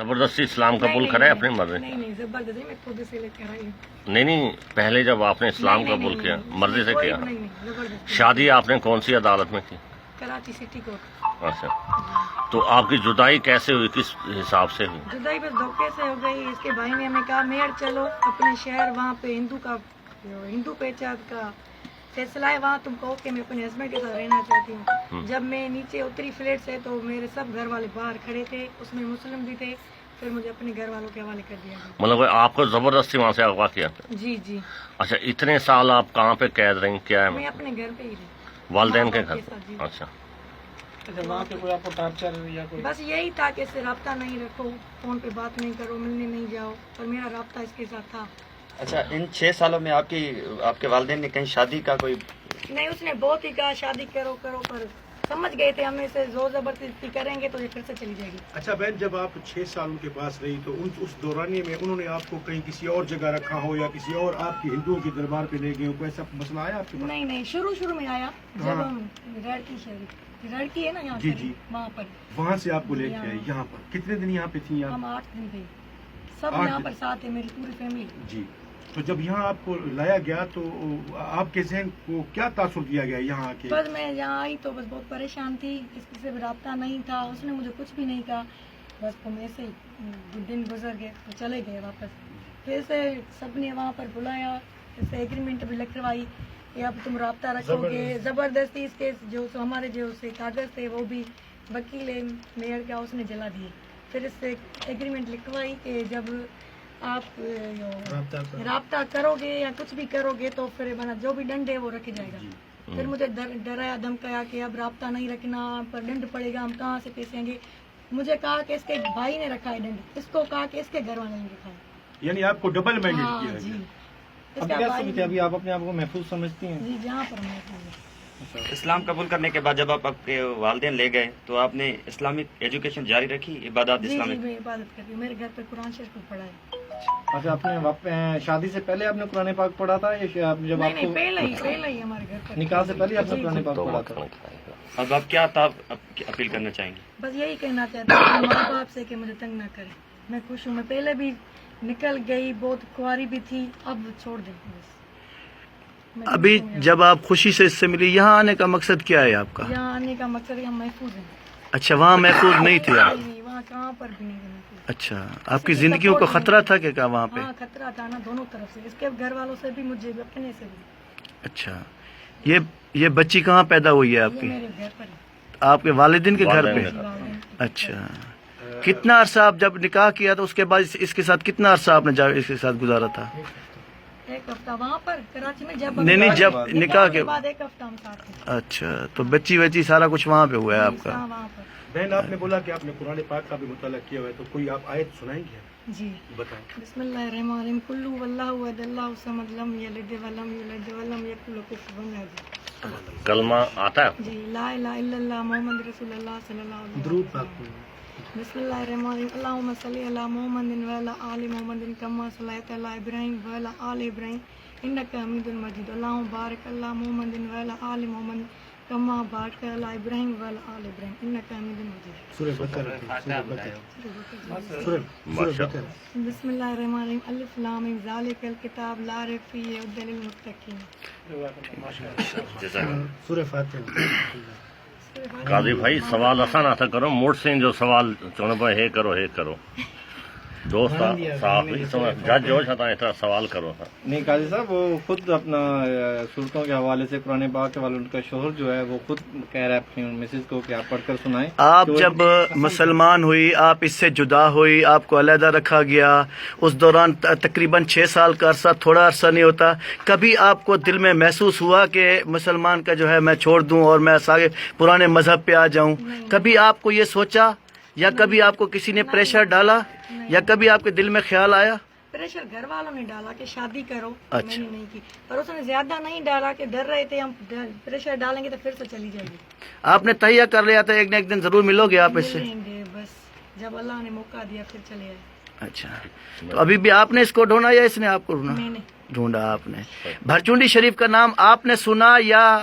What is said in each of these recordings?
زبردستی اسلام قبول کرا ہے اپنی مرضی؟ نہیں زبردستی میں خود سے لے کر آئی ہوں. نہیں پہلے جب آپ نے اسلام قبول کیا مرضی سے کیا؟ نہیں زبردستی. شادی آپ نے کون سی عدالت میں کی؟ Karachi city court. اچھا، تو آپ کی جدائی کیسے ہوئی، کس حساب سے ہوئی؟ جدائی بس دھوکے سے ہو گئی. اس کے بھائی نے ہمیں کہا میڑ چلو اپنے شہر، وہاں پہ ہندو پہچان کا فیصلہ ہے، وہاں تم کہو کہ میں اپنے ہسبینڈ کے ساتھ رہنا چاہتی ہوں. جب میں نیچے اتری فلیٹ سے تو میرے سب گھر والے باہر کھڑے تھے، اس میں مسلم بھی تھے. پھر مجھے اپنے گھر والوں کے حوالے کر دیا گیا. مطلب آپ کو زبردستی وہاں سے اغوا کیا؟ جی جی. اچھا، اتنے سال آپ کہاں پہ قید رہیں؟ کیا میں ہے اپنے گھر پہ ہی رہی. والدین کے ماں گھر باپ ساتھ، جی. پہ؟ اچھا، وہاں پہ کوئی آپ کو ٹارچر یا کوئی؟ بس یہی تھا کہ اس سے رابطہ نہیں رکھو، فون پہ بات نہیں کرو، ملنے نہیں جاؤ، اور میرا رابطہ اس کے ساتھ تھا. اچھا، ان 6 سالوں میں آپ کے والدین نے کہیں شادی کا کوئی؟ نہیں، اس نے بہت ہی کہا شادی کرو کرو، پر سمجھ گئے تھے ہمیں سے زور زبردستی کریں گے تو یہ پھر سے چلی جائے گی. اچھا بہن، جب آپ 6 سال ان کے پاس رہی تو اس دورانیے میں انہوں نے آپ کو کہیں کسی اور جگہ رکھا ہو یا کسی اور آپ کی ہندوؤں کے دربار پہ لے گئے ہو، کوئی ایسا مسئلہ آیا آپ کے پاس؟ نہیں شروع میں آیا جب ہم لڑکی ہے نا یہاں جی سے، جی، وہاں پر وہاں سے آپ کو لے کے آئے یہاں پر. کتنے دن یہاں پہ تھیں آپ؟ ہم 8 دن تھے، سب 8 یہاں دن. پر ساتھ ہے، میری پوری فیملی. جی، تو جب یہاں آپ کو لایا گیا تو آپ کے ذہن کو کیا تاثر دیا گیا یہاں آ کے؟ بس میں یہاں آئی تو بس بہت پریشان تھی، کسی سے بھی رابطہ نہیں تھا، اس نے مجھے کچھ بھی نہیں کہا. بس تو میں سے دن گزر گئے تو چلے گئے واپس. پھر سے سب نے وہاں پر بلایا، اس سے ایگریمنٹ بھی لکھوائی کہ اب تم رابطہ رکھو گے. زبردستی اس کے جو ہمارے جو سے کاغذ تھے وہ بھی وکیل میئر کا اس نے جلا دیے. پھر اس سے ایگریمنٹ لکھوائی کہ جب آپ رابطہ کرو گے یا کچھ بھی کرو گے تو پھر جو بھی ڈنڈ ہے وہ رکھ جائے گا. پھر مجھے ڈرایا دھمکایا کہ اب رابطہ نہیں رکھنا، پر ڈنڈ پڑے گا، ہم کہاں سے پیسے دیں گے. مجھے کہا کہ اس کے بھائی نے رکھا ہے ڈنڈ، اس کو کہا کہ اس کے گھر والے نے رکھا ہے. یعنی آپ کو ڈبل مینڈیٹ ہاں کیا جی. گیا. اس اب کا کیا بھائی سمجھتے ہیں؟ ابھی آپ اپنے آپ کو محفوظ سمجھتی ہیں؟ جی جہاں پر میں اسلام قبول کرنے کے بعد جب آپ کے والدین لے گئے تو آپ نے اسلامک ایجوکیشن جاری رکھی، عبادات جی جی اسلامک؟ میں عبادت کرتی ہوں، میرے گھر پہ قرآن شریف کو پڑھا ہے. اچھا، آپ نے شادی سے پہلے آپ نے قرآن پاک پڑھا تھا یا جب آپ نہیں کو پہلے ہی ہمارے گھر پر نکاح سے پہلے آپ نے قرآن پاک پڑھا تھا؟ اب آپ کیا اپیل کرنا چاہیں گے؟ بس یہی کہنا چاہتا ہوں ماں باپ سے کہ مجھے تنگ نہ کرے. میں خوش ہوں، میں پہلے بھی نکل گئی، بہت کنواری بھی تھی، اب چھوڑ دیں بس. میں ابھی خوش ہوں جب آپ خوشی سے اس سے ملی، یہاں آنے کا مقصد کیا ہے آپ کا؟ یہاں آنے کا مقصد ہے ہم محفوظ ہیں. اچھا، وہاں محفوظ نہیں تھے آپ؟ نہیں، وہاں کہاں پر بھی نہیں محفوظ. اچھا، آپ کی زندگیوں کو خطرہ تھا کہ کیا وہاں پہ؟ ہاں خطرہ تھا نا، دونوں طرف سے، اس کے گھر والوں سے بھی، مجھے بھی، اپنے سے بھی. اچھا، یہ بچی کہاں پیدا ہوئی ہے آپ یہ کی؟ میرے گھر پر ہے. آپ کے والدین کے گھر والدین پہ؟ کے گھر. والدین کے اچھا، کتنا عرصہ آپ جب نکاح کیا تو اس کے بعد اس کے ساتھ کتنا عرصہ آپ نے اس کے ساتھ گزارا تھا؟ 1 ہفتہ وہاں پر کراچی میں. جب نہیں، جب نکاح کے بعد 1 ہفتہ ہم ساتھ تھے. اچھا، تو بچی وچی سارا کچھ وہاں پہ ہوا ہے آپ کا؟ ہاں وہاں پر. بہن، آپ نے بولا کہ آپ نے قرآن پاک کا بھی مطالعہ کیا ہوا ہے، تو کوئی آپ آیت سنائیں گے؟ جی بتائیں. بسم اللہ الرحمن الرحیم. قل هو الله احد الله الصمد لم یلد ولم یولد ولم یکن له کفوا احد. کلمہ آتا ہے؟ جی لا الہ الا اللہ محمد رسول اللہ صلی اللہ علیہ درود پاک وسلم. پڑھیں. بسم اللہ الرحمن الرحیم. اللہم صلی علی محمد وعلی آل محمد کما صلیت علی ابراہیم وعلی آل ابراہیم انک حمید مجید. اللہم بارک علی محمد وعلی آل محمد کما بارک علی ابراہیم وعلی آل ابراہیم انک حمید مجید. سورہ بقرہ. بسم اللہ الرحمن الرحیم. الف لام میم ذالک الکتاب لا ریب فیہ ھدی للمتقین. سورہ فاتحہ. قاضی بھائی سوال آسان آتا کرو، موٹ سے جو سوال چونے پہ ہے کرو دوست صاحب جج جو چاہتا ہے اتنا سوال کرو. نہیں قاضی صاحب، وہ خود اپنا صورتوں کے حوالے سے قرآن پاک کے حوالے ان کا شوہر جو ہے وہ خود کہہ رہا ہے اپنی مسز کو کہ آپ پڑھ کر سنائیں. آپ جب مسلمان ہوئی، آپ اس سے جدا ہوئی، آپ کو علیحدہ رکھا گیا، اس دوران تقریباً 6 سال کا عرصہ تھوڑا عرصہ نہیں ہوتا. کبھی آپ کو دل میں محسوس ہوا کہ مسلمان کا جو ہے میں چھوڑ دوں اور میں سارے پرانے مذہب پہ آ جاؤں؟ کبھی آپ کو یہ سوچا یا کبھی آپ کو کسی نے پریشر ڈالا یا کبھی آپ کے دل میں خیال آیا؟ پریشر گھر والوں نے ڈالا کہ شادی کرو، میں نے نہیں کی، پر اس نے زیادہ نہیں ڈالا کہ ڈر رہے تھے ہم پریشر ڈالیں گے تو پھر سے چلی جائے گی. آپ نے تہیہ کر لیا تھا ایک نہ ایک دن ضرور ملو گے آپ اس سے؟ ملیں گے، بس جب اللہ نے موقع دیا پھر چلے آئے. اچھا، تو ابھی بھی آپ نے اس کو ڈھونڈا یا اس نے آپ کو میں نے ڈھونڈا؟ آپ نے بھرچونڈی شریف کا نام آپ نے سنا یا؟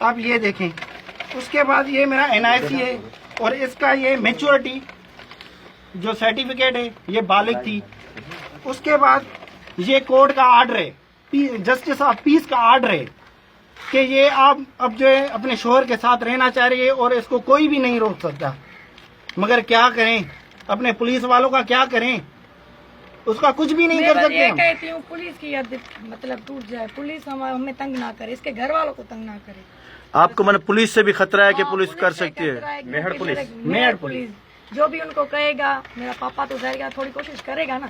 آپ یہ دیکھیں. اس کے بعد یہ میرا NIC ہے اور اس کا یہ میچورٹی جو سرٹیفکیٹ ہے یہ بالغ تھی. اس کے بعد یہ کورٹ کا آرڈر ہے, جسٹس آف پیس کا آرڈر ہے کہ یہ آپ اب جو ہے اپنے شوہر کے ساتھ رہنا چاہ رہی ہے اور اس کو کوئی بھی نہیں روک سکتا. مگر کیا کریں, اپنے پولیس والوں کا کیا کریں, اس کا کچھ بھی نہیں کر میں سکتے یہ ہم. کہتی ہوں پولیس کی مطلب ٹوٹ جائے, پولیس ہمیں تنگ نہ کرے, اس کے گھر والوں کو تنگ نہ کرے. آپ کو میں پولیس سے بھی خطرہ ہے کہ ہاں, پولیس کر سے سکتی ہے؟ خطرہ کہ میہر پولیس. میہر پولیس جو بھی ان کو کہے گا, میرا پاپا تو ظاہر ہے تھوڑی کوشش کرے گا نا,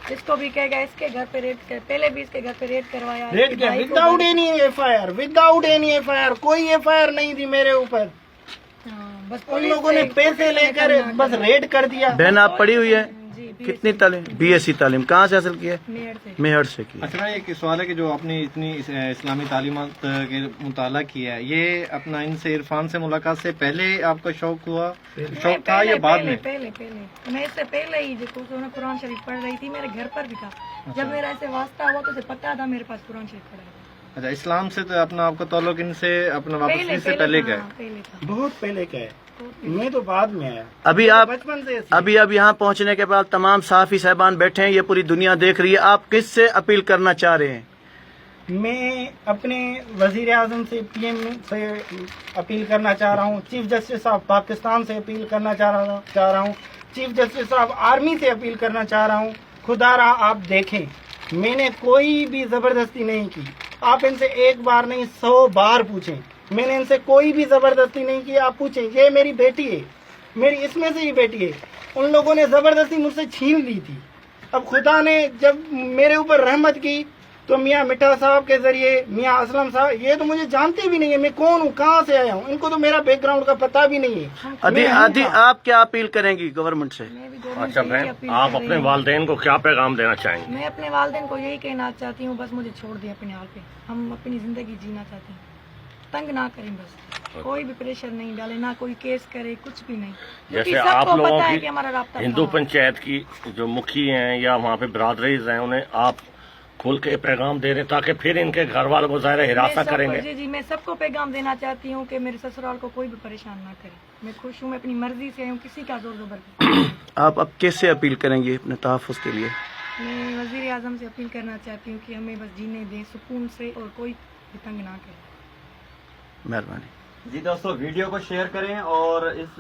اس کو بھی کہے گا اس کے گھر پہ ریڈ کر, پہلے بھی اس کے گھر پہ ریڈ کروایا, ریڈ کیا وداؤٹ اینی FIR, کوئی FIR نہیں تھی میرے اوپر. بس ان لوگوں نے پیسے لے کر بس ریڈ کر دیا. بہن آپ پڑھی ہوئی ہے؟ جی کتنی تعلیم؟ BSc تعلیم کہاں سے حاصل کی ہے؟ میہر سے. میہر سے کی. اچھا ایک سوال ہے کہ جو آپ نے اتنی اسلامی تعلیمات کے مطالعہ کیا ہے, یہ اپنا ان سے عرفان سے ملاقات سے پہلے آپ کا شوق ہوا, شوق تھا یا بعد میں؟ پہلے میں اس سے پہلے ہی جو قرآن شریف پڑھ رہی تھی, میرے گھر پر بھی تھا. جب میرا ایسے واسطہ ہوا تو اسے پتا تھا میرے پاس قرآن شریف پڑھا ہے. اچھا اسلام سے تو اپنا آپ کا تعلق ان سے اپنا واپسی سے پہلے کا ہے؟ پہلے تھا. بہت پہلے کا ہے, میں تو بعد میں آیا. ابھی آپ بچپن سے ایسے. اب یہاں پہنچنے کے بعد تمام صحافی صاحبان بیٹھے ہیں, یہ پوری دنیا دیکھ رہی ہے, آپ کس سے اپیل کرنا چاہ رہے ہیں؟ میں اپنے وزیر اعظم سے PM سے اپیل کرنا چاہ رہا ہوں, چیف جسٹس آف پاکستان سے اپیل کرنا چاہ رہا ہوں, چیف جسٹس آف آرمی سے اپیل کرنا چاہ رہا ہوں. خدا را آپ دیکھیں, میں نے کوئی بھی زبردستی نہیں کی. آپ ان سے ایک بار نہیں 100 بار پوچھیں, میں نے ان سے کوئی بھی زبردستی نہیں کی. آپ پوچھیں, یہ میری بیٹی ہے, میری اس میں سے ہی بیٹی ہے. ان لوگوں نے زبردستی مجھ سے چھین لی تھی. اب خدا نے جب میرے اوپر رحمت کی تو میاں مٹھا صاحب کے ذریعے, میاں اسلم صاحب, یہ تو مجھے جانتے بھی نہیں ہے میں کون ہوں, کہاں سے آیا ہوں, ان کو تو میرا بیک گراؤنڈ کا پتہ بھی نہیں ہے. ادھی آپ کیا اپیل کریں گی گورنمنٹ سے؟ میں بھی گورنمنٹ اچھا سے یہی بہن, اپیل آپ کر رہی اپنے ہوں. والدین کو کیا پیغام دینا چاہیں گے؟ میں اپنے والدین کو یہی کہنا چاہتی ہوں, بس مجھے چھوڑ دیں اپنے حال پہ. ہم اپنی زندگی جینا چاہتے ہیں, تنگ نہ کریں, بس کوئی بھی پریشر نہیں ڈالے, نہ کوئی کیس کرے, کچھ بھی نہیں. جیسے کیونکہ سب آپ کو لوگوں پتا ہے کی کہ ہمارا رابطہ ہندو کہاں ہے. پنچایت کی جو مکھی ہیں یا وہاں پہ برادریز ہیں, انہیں آپ کھول کے پیغام دے دیں تاکہ پھر ان کے گھر والوں کو ظاہر میں ہراساں سب کریں کو- گے. جی جی میں سب کو پیغام دینا چاہتی ہوں کہ میرے سسرال کو کوئی بھی پریشان نہ کرے. میں خوش ہوں, میں اپنی مرضی سے ہوں, کسی کا زور زبردستی. آپ اب کیسے اپیل کریں گے اپنے تحفظ کے لیے؟ میں وزیر اعظم سے اپیل کرنا چاہتی ہوں کہ ہمیں بس جینے دیں سکون سے, اور کوئی بھی تنگ نہ کرے. مہربانی. جی دوستو, ویڈیو کو شیئر کریں اور اس